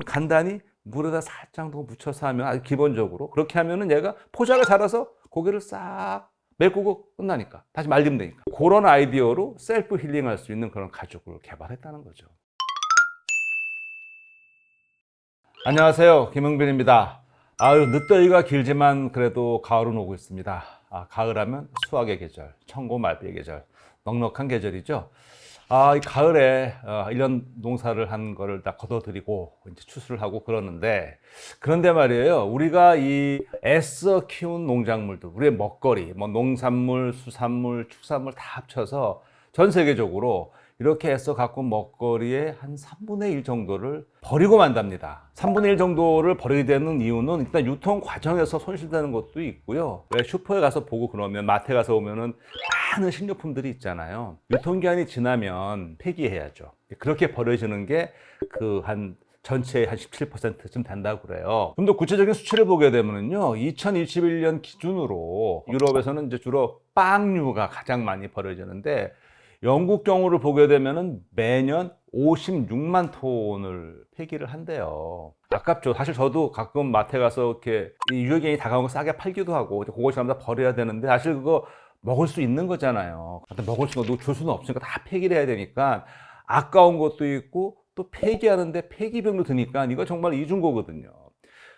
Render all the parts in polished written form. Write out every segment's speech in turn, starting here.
간단히 물에다 살짝 더 묻혀서 하면 아주 기본적으로 그렇게 하면은 얘가 포자가 자라서 고개를 싹 메꾸고 끝나니까 다시 말리면 되니까 그런 아이디어로 셀프 힐링할 수 있는 그런 가죽을 개발했다는 거죠. 안녕하세요, 김흥빈입니다. 아유, 늦더위가 길지만 그래도 가을은 오고 있습니다. 가을하면 수확의 계절, 천고말비의 계절, 넉넉한 계절이죠. 이 가을에 1년 농사를 한 거를 다 걷어들이고 이제 추수를 하고 그런데 말이에요. 우리가 이 애써 키운 농작물들, 우리의 먹거리, 뭐 농산물, 수산물, 축산물 다 합쳐서 전 세계적으로 이렇게 애써 가꾼 먹거리의 한 3분의 1 정도를 버리고 만답니다. 3분의 1 정도를 버리게 되는 이유는 일단 유통 과정에서 손실되는 것도 있고요. 왜 슈퍼에 가서 보고 그러면 마트에 가서 보면은 많은 식료품들이 있잖아요. 유통기한이 지나면 폐기해야죠. 그렇게 버려지는 게 한 전체의 한 17%쯤 된다고 그래요. 좀 더 구체적인 수치를 보게 되면요. 2021년 기준으로 유럽에서는 이제 주로 빵류가 가장 많이 버려지는데 영국 경우를 보게 되면은 매년 56만 톤을 폐기를 한대요. 아깝죠. 사실 저도 가끔 마트에 가서 이렇게 유효기간이 다가온 거 싸게 팔기도 하고 그거 전부 다 버려야 되는데 사실 그거 먹을 수 있는 거잖아요. 먹을 수가 줄 수는 없으니까 다 폐기를 해야 되니까 아까운 것도 있고 또 폐기하는데 폐기병도 드니까 이거 정말 이중고거든요.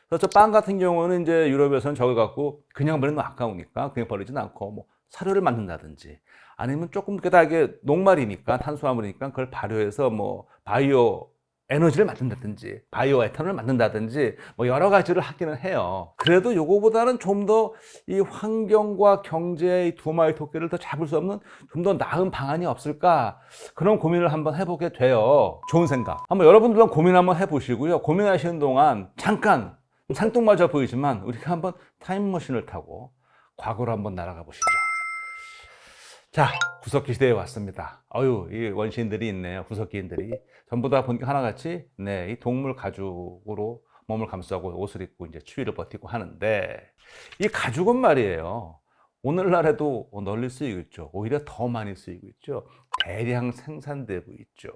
그래서 저 빵 같은 경우는 이제 유럽에서는 저걸 갖고 그냥 버리면 아까우니까 그냥 버리진 않고 뭐 사료를 만든다든지 아니면 조금 게다가 녹말이니까 탄수화물이니까 그걸 발효해서 뭐 바이오 에너지를 만든다든지 바이오 에탄올을 만든다든지 뭐 여러 가지를 하기는 해요. 그래도 요거보다는 좀 더 이 환경과 경제의 두 마리 토끼를 더 잡을 수 없는 좀 더 나은 방안이 없을까 그런 고민을 한번 해보게 돼요. 좋은 생각 한번 여러분들도 고민 한번 해보시고요. 고민하시는 동안 잠깐 생뚱맞아 보이지만 우리가 한번 타임머신을 타고 과거로 한번 날아가 보시죠. 자, 구석기 시대에 왔습니다. 이 원시인들이 있네요. 구석기인들이. 전부 다 보니까 하나같이, 이 동물 가죽으로 몸을 감싸고 옷을 입고 이제 추위를 버티고 하는데, 이 가죽은 말이에요. 오늘날에도 널리 쓰이고 있죠. 오히려 더 많이 쓰이고 있죠. 대량 생산되고 있죠.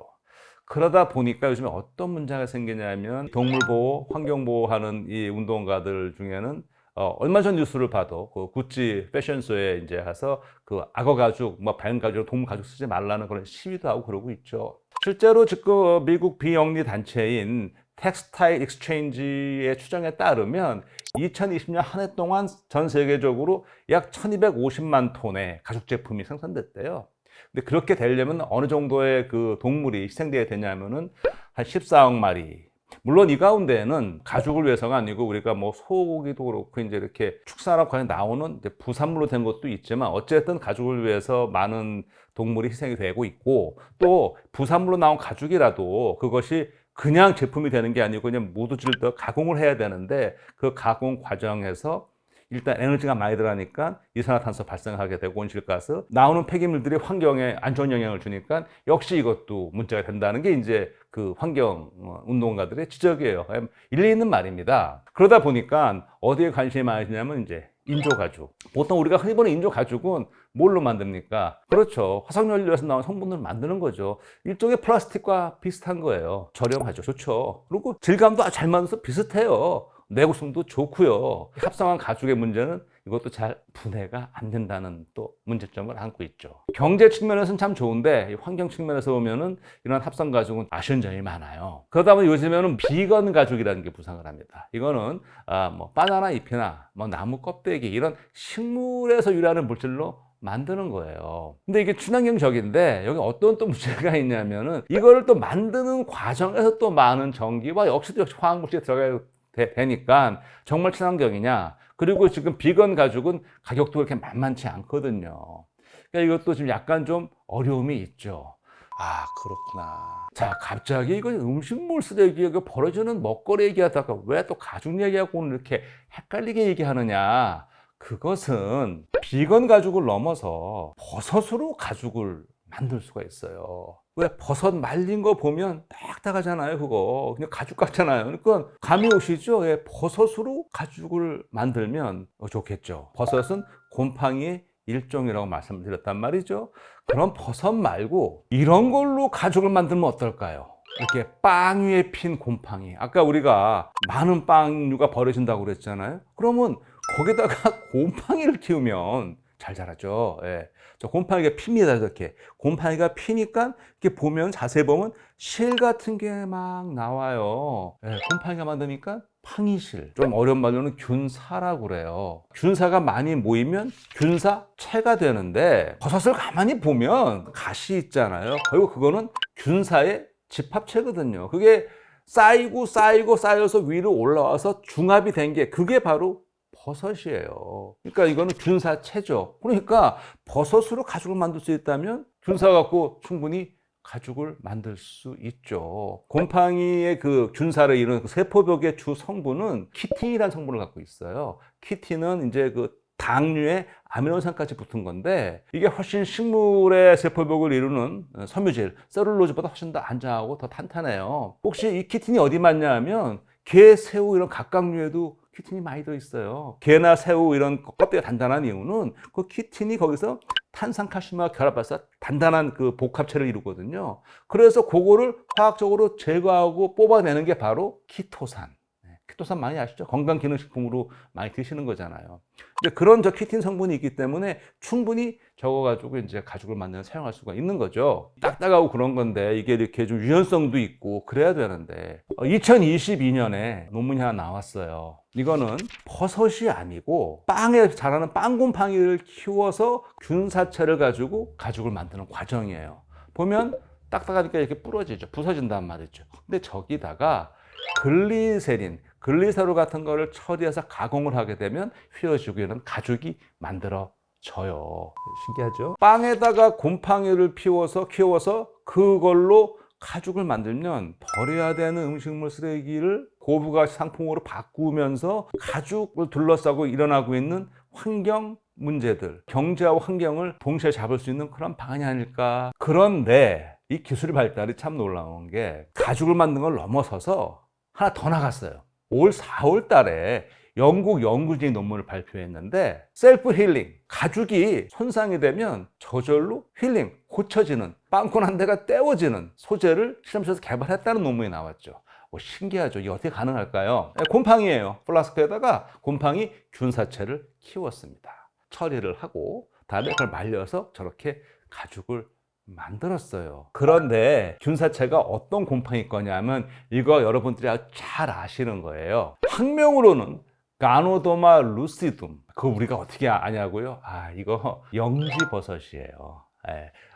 그러다 보니까 요즘에 어떤 문제가 생기냐면, 동물보호, 환경보호하는 이 운동가들 중에는 얼마 전 뉴스를 봐도 그 구찌 패션쇼에 이제 가서 그 악어 가죽, 뭐 뱀 가죽, 동물 가죽 쓰지 말라는 그런 시위도 하고 그러고 있죠. 실제로 지금 미국 비영리 단체인 텍스타일 익스체인지의 추정에 따르면 2020년 한 해 동안 전 세계적으로 약 1250만 톤의 가죽 제품이 생산됐대요. 근데 그렇게 되려면 어느 정도의 그 동물이 희생돼야 되냐면은 한 14억 마리. 물론 이 가운데에는 가죽을 위해서가 아니고 우리가 뭐 소고기도 그렇고 이제 이렇게 축산업과에 나오는 이제 부산물로 된 것도 있지만 어쨌든 가죽을 위해서 많은 동물이 희생이 되고 있고 또 부산물로 나온 가죽이라도 그것이 그냥 제품이 되는 게 아니고 그냥 모두질 더 가공을 해야 되는데 그 가공 과정에서 일단 에너지가 많이 들어가니까 이산화탄소 발생하게 되고 온실가스 나오는 폐기물들이 환경에 안 좋은 영향을 주니까 역시 이것도 문제가 된다는 게 이제 그 환경 운동가들의 지적이에요. 일리 있는 말입니다. 그러다 보니까 어디에 관심이 많으시냐면 이제 인조가죽. 보통 우리가 흔히 보는 인조가죽은 뭘로 만듭니까? 그렇죠. 화석연료에서 나온 성분으로 만드는 거죠. 일종의 플라스틱과 비슷한 거예요. 저렴하죠. 좋죠. 그리고 질감도 잘 만들어서 비슷해요. 내구성도 좋고요. 합성한 가죽의 문제는 이것도 잘 분해가 안 된다는 또 문제점을 안고 있죠. 경제 측면에서는 참 좋은데 환경 측면에서 보면은 이런 합성 가죽은 아쉬운 점이 많아요. 그러다 보니 요즘에는 비건 가죽이라는 게 부상을 합니다. 이거는 뭐 바나나 잎이나 뭐 나무 껍데기 이런 식물에서 유래하는 물질로 만드는 거예요. 근데 이게 친환경적인데 여기 어떤 또 문제가 있냐면은 이거를 또 만드는 과정에서 또 많은 전기와 역시 화학물질이 들어가야 되니까 정말 친환경이냐? 그리고 지금 비건 가죽은 가격도 그렇게 만만치 않거든요. 그러니까 이것도 지금 약간 좀 어려움이 있죠. 그렇구나. 자, 갑자기 이거 음식물 쓰레기 이거 버려지는 먹거리 얘기하다가 왜 또 가죽 얘기하고 오늘 이렇게 헷갈리게 얘기하느냐? 그것은 비건 가죽을 넘어서 버섯으로 가죽을 만들 수가 있어요. 왜 버섯 말린 거 보면 딱딱하잖아요. 그거 그냥 가죽 같잖아요. 그러니까 감이 오시죠? 버섯으로 가죽을 만들면 좋겠죠. 버섯은 곰팡이의 일종이라고 말씀드렸단 말이죠. 그럼 버섯 말고 이런 걸로 가죽을 만들면 어떨까요? 이렇게 빵 위에 핀 곰팡이. 아까 우리가 많은 빵류가 버려진다고 그랬잖아요. 그러면 거기다가 곰팡이를 키우면 잘 자라죠. 예. 저 곰팡이가 핍니다. 이렇게 곰팡이가 피니까 이렇게 보면 자세히 보면 실 같은 게 막 나와요. 예. 곰팡이가 많으니까 팡이실. 좀 어려운 말로는 균사라고 그래요. 균사가 많이 모이면 균사체가 되는데 버섯을 가만히 보면 가시 있잖아요. 결국 그거는 균사의 집합체거든요. 그게 쌓여서 위로 올라와서 중합이 된 게 그게 바로 버섯이에요. 그러니까 이거는 균사체죠. 그러니까 버섯으로 가죽을 만들 수 있다면 균사 갖고 충분히 가죽을 만들 수 있죠. 곰팡이의 그 균사를 이루는 그 세포벽의 주 성분은 키틴이라는 성분을 갖고 있어요. 키틴은 이제 그 당류에 아미노산까지 붙은 건데 이게 훨씬 식물의 세포벽을 이루는 섬유질, 셀룰로즈보다 훨씬 더 안전하고 더 탄탄해요. 혹시 이 키틴이 어디 맞냐 하면 게, 새우 이런 각각류에도 키틴이 많이 들어있어요. 게나 새우 이런 껍데기가 단단한 이유는 그 키틴이 거기서 탄산칼슘과 결합해서 단단한 그 복합체를 이루거든요. 그래서 그거를 화학적으로 제거하고 뽑아내는 게 바로 키토산. 키토산 많이 아시죠? 건강기능식품으로 많이 드시는 거잖아요. 이제 그런 저 키틴 성분이 있기 때문에 충분히 적어가지고 이제 가죽을 만드는 사용할 수가 있는 거죠. 딱딱하고 그런 건데 이게 이렇게 좀 유연성도 있고 그래야 되는데 2022년에 논문이 하나 나왔어요. 이거는 버섯이 아니고 빵에 자라는 빵곰팡이를 키워서 균사체를 가지고 가죽을 만드는 과정이에요. 보면 딱딱하니까 이렇게 부러지죠. 부서진단 말이죠. 근데 저기다가 글리세롤 같은 거를 처리해서 가공을 하게 되면 휘어지고 이런 가죽이 만들어져요. 신기하죠? 빵에다가 곰팡이를 키워서 그걸로 가죽을 만들면 버려야 되는 음식물 쓰레기를 고부가 상품으로 바꾸면서 가죽을 둘러싸고 일어나고 있는 환경 문제들, 경제와 환경을 동시에 잡을 수 있는 그런 방안이 아닐까. 그런데 이 기술의 발달이 참 놀라운 게 가죽을 만드는 걸 넘어서서 하나 더 나갔어요. 올 4월 달에 영국 연구진이 논문을 발표했는데 셀프 힐링, 가죽이 손상이 되면 저절로 힐링, 고쳐지는, 빵꾸 난 데가 떼어지는 소재를 실험실에서 개발했다는 논문이 나왔죠. 신기하죠? 이게 어떻게 가능할까요? 곰팡이에요. 플라스크에다가 곰팡이 균사체를 키웠습니다. 처리를 하고 다음에 그걸 말려서 저렇게 가죽을 만들었어요. 그런데 균사체가 어떤 곰팡이 거냐면 이거 여러분들이 아주 잘 아시는 거예요. 학명으로는 가노도마 루시둠. 그거 우리가 어떻게 아냐고요? 이거 영지버섯이에요.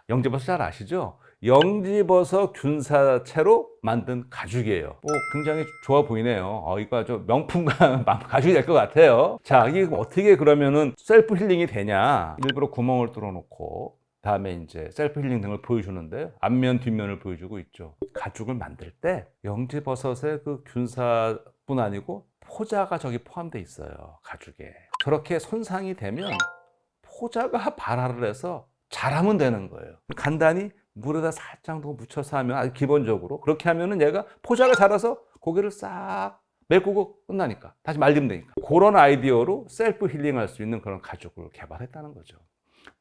영지버섯 잘 아시죠? 영지버섯 균사체로 만든 가죽이에요. 굉장히 좋아 보이네요. 이거 아주 명품 가죽이 될 것 같아요. 자, 이게 어떻게 그러면은 셀프 힐링이 되냐? 일부러 구멍을 뚫어놓고 다음에 이제 셀프 힐링 등을 보여주는데 앞면 뒷면을 보여주고 있죠. 가죽을 만들 때 영지버섯의 그 균사뿐 아니고 포자가 저기 포함되어 있어요. 가죽에. 저렇게 손상이 되면 포자가 발화를 해서 자라면 되는 거예요. 간단히 물에다 살짝 더 묻혀서 하면 아주 기본적으로 그렇게 하면은 얘가 포자가 자라서 고개를 싹 메꾸고 끝나니까 다시 말리면 되니까 그런 아이디어로 셀프 힐링할 수 있는 그런 가죽을 개발했다는 거죠.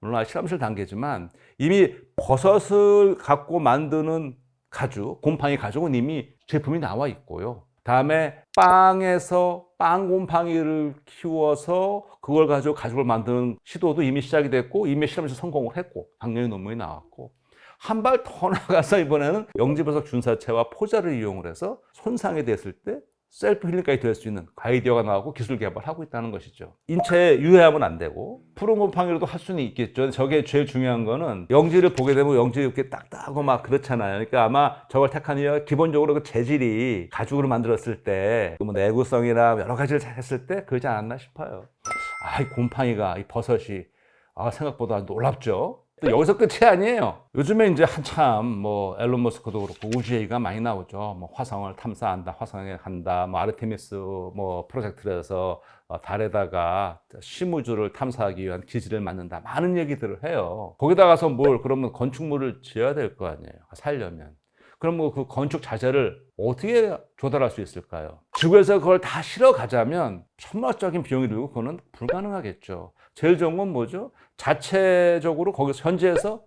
물론 실험실 단계지만 이미 버섯을 갖고 만드는 가죽, 곰팡이 가죽은 이미 제품이 나와 있고요. 다음에 빵에서 빵 곰팡이를 키워서 그걸 가지고 가죽을 만드는 시도도 이미 시작이 됐고 이미 실험에서 성공을 했고 작년에 논문이 나왔고 한 발 더 나가서 이번에는 영지버섯 균사체와 포자를 이용을 해서 손상이 됐을 때 셀프 힐링까지 될 수 있는 아이디어가 나오고 기술 개발하고 있다는 것이죠. 인체에 유해하면 안 되고 푸른 곰팡이로도 할 수는 있겠죠. 저게 제일 중요한 거는 영지를 보게 되면 영지 이렇게 딱딱하고 막 그렇잖아요. 그러니까 아마 저걸 택한 이유가 기본적으로 그 재질이 가죽으로 만들었을 때 뭐 내구성이나 여러 가지를 했을 때 그러지 않았나 싶어요. 이 곰팡이가 이 버섯이 생각보다 놀랍죠. 또 여기서 끝이 아니에요. 요즘에 이제 한참 뭐 앨런 머스크도 그렇고 우주 얘기가 많이 나오죠. 뭐 화성을 탐사한다, 화성에 간다, 뭐 아르테미스 뭐 프로젝트를 해서 달에다가 심우주를 탐사하기 위한 기지를 만든다. 많은 얘기들을 해요. 거기다 가서 그러면 건축물을 지어야 될 거 아니에요. 살려면. 그럼 뭐 그 건축 자재를 어떻게 조달할 수 있을까요? 지구에서 그걸 다 실어 가자면 천문학적인 비용이 들고 그거는 불가능하겠죠. 제일 좋은 건 뭐죠? 자체적으로 거기서 현지에서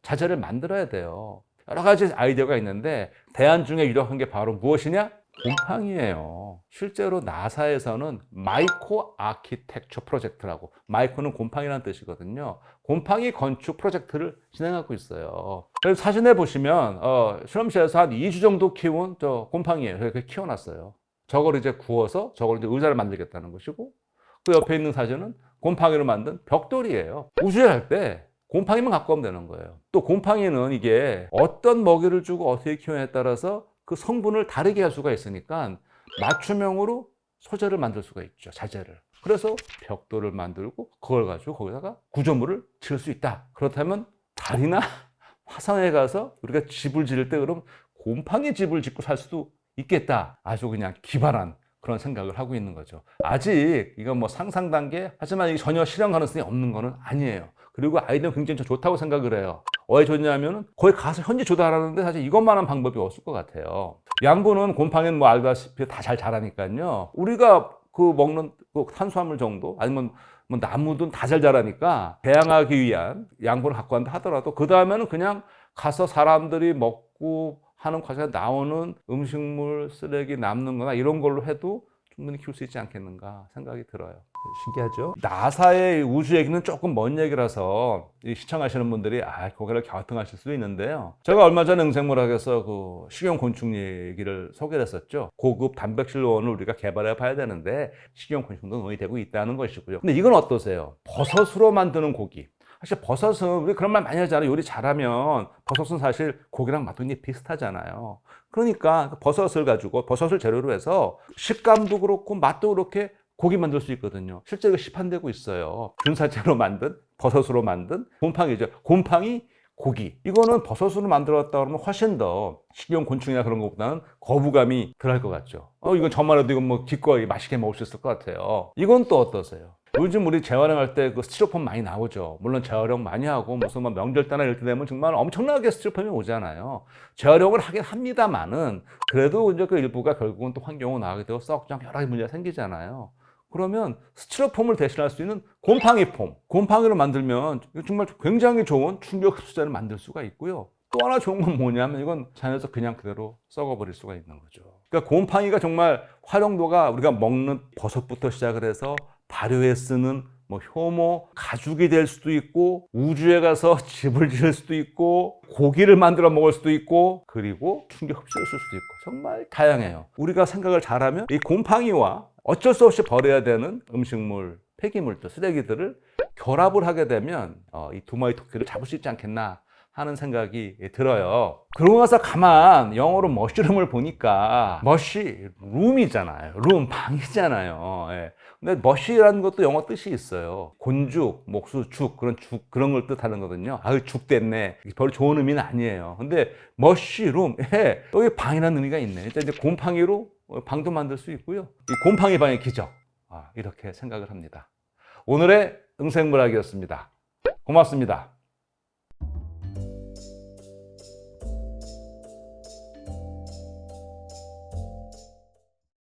자재를 만들어야 돼요. 여러 가지 아이디어가 있는데 대안 중에 유력한 게 바로 무엇이냐? 곰팡이에요. 실제로 나사에서는 마이코 아키텍처 프로젝트라고, 마이코는 곰팡이라는 뜻이거든요. 곰팡이 건축 프로젝트를 진행하고 있어요. 그래서 사진에 보시면 실험실에서 한 2주 정도 키운 저 곰팡이에요. 그렇게 키워놨어요. 저걸 이제 구워서 저걸 이제 의자를 만들겠다는 것이고, 그 옆에 있는 사진은 곰팡이로 만든 벽돌이에요. 우주에 갈 때 곰팡이만 갖고 오면 되는 거예요. 또 곰팡이는 이게 어떤 먹이를 주고 어떻게 키우냐에 따라서 그 성분을 다르게 할 수가 있으니까 맞춤형으로 소재를 만들 수가 있죠. 자재를. 그래서 벽돌을 만들고 그걸 가지고 거기다가 구조물을 지을 수 있다. 그렇다면 달이나 화성에 가서 우리가 집을 지을 때 그럼 곰팡이 집을 짓고 살 수도 있겠다. 아주 그냥 기발한 그런 생각을 하고 있는 거죠. 아직 이건 뭐 상상 단계, 하지만 이게 전혀 실현 가능성이 없는 거는 아니에요. 그리고 아이디어는 굉장히 좋다고 생각을 해요. 왜 좋냐면은 거기 가서 현지 조달하는데 사실 이것만한 방법이 없을 것 같아요. 양분은 곰팡이는 뭐 알다시피 다 잘 자라니까요. 우리가 그 먹는 그 탄수화물 정도 아니면 뭐 나무든 다 잘 자라니까 배양하기 위한 양분을 갖고 간다 하더라도 그 다음에는 그냥 가서 사람들이 먹고 하는 과정에 나오는 음식물, 쓰레기 남는 거나 이런 걸로 해도 충분히 키울 수 있지 않겠는가 생각이 들어요. 신기하죠? 나사의 우주 얘기는 조금 먼 얘기라서 시청하시는 분들이 고개를 갸우뚱하실 수도 있는데요. 제가 얼마 전에 응생물학에서 그 식용곤충 얘기를 소개를 했었죠. 고급 단백질원을 우리가 개발해 봐야 되는데 식용곤충도 논의되고 있다는 것이고요. 근데 이건 어떠세요? 버섯으로 만드는 고기. 사실 버섯은 우리 그런 말 많이 하잖아요. 요리 잘하면 버섯은 사실 고기랑 맛도 비슷하잖아요. 그러니까 버섯을 가지고 버섯을 재료로 해서 식감도 그렇고 맛도 그렇게 고기 만들 수 있거든요. 실제 이거 시판되고 있어요. 균사체로 만든 버섯으로 만든 곰팡이죠. 곰팡이 고기. 이거는 버섯으로 만들었다 그러면 훨씬 더 식용곤충이나 그런 것보다는 거부감이 덜할 것 같죠. 이건 저만 해도 이건 뭐 기꺼이 맛있게 먹을 수 있을 것 같아요. 이건 또 어떠세요? 요즘 우리 재활용할 때 그 스티로폼 많이 나오죠. 물론 재활용 많이 하고 무슨 뭐 명절 때나 이럴 때 되면 정말 엄청나게 스티로폼이 오잖아요. 재활용을 하긴 합니다만은 그래도 이제 그 일부가 결국은 또 환경으로 나가게 되고 썩장 여러 가지 문제가 생기잖아요. 그러면 스티로폼을 대신할 수 있는 곰팡이 폼, 곰팡이로 만들면 정말 굉장히 좋은 충격 흡수자를 만들 수가 있고요. 또 하나 좋은 건 뭐냐면 이건 자연에서 그냥 그대로 썩어버릴 수가 있는 거죠. 그러니까 곰팡이가 정말 활용도가 우리가 먹는 버섯부터 시작을 해서 발효에 쓰는 뭐 효모, 가죽이 될 수도 있고 우주에 가서 집을 지을 수도 있고 고기를 만들어 먹을 수도 있고 그리고 충격 흡수를 쓸 수도 있고 정말 다양해요. 우리가 생각을 잘하면 이 곰팡이와 어쩔 수 없이 버려야 되는 음식물, 폐기물들, 쓰레기들을 결합을 하게 되면 이 두 마리 토끼를 잡을 수 있지 않겠나 하는 생각이 들어요. 그러고 나서 가만 영어로 머쉬룸을 보니까 머쉬, 룸이잖아요. 룸, 방이잖아요. 예. 근데 머쉬라는 것도 영어 뜻이 있어요. 곤죽, 목수, 죽, 그런 걸 뜻하는 거거든요. 죽 됐네. 별로 좋은 의미는 아니에요. 근데 머쉬룸, 여기 방이라는 의미가 있네. 이제 곰팡이로 방도 만들 수 있고요. 이 곰팡이 방의 기적. 이렇게 생각을 합니다. 오늘의 응생물학이었습니다. 고맙습니다.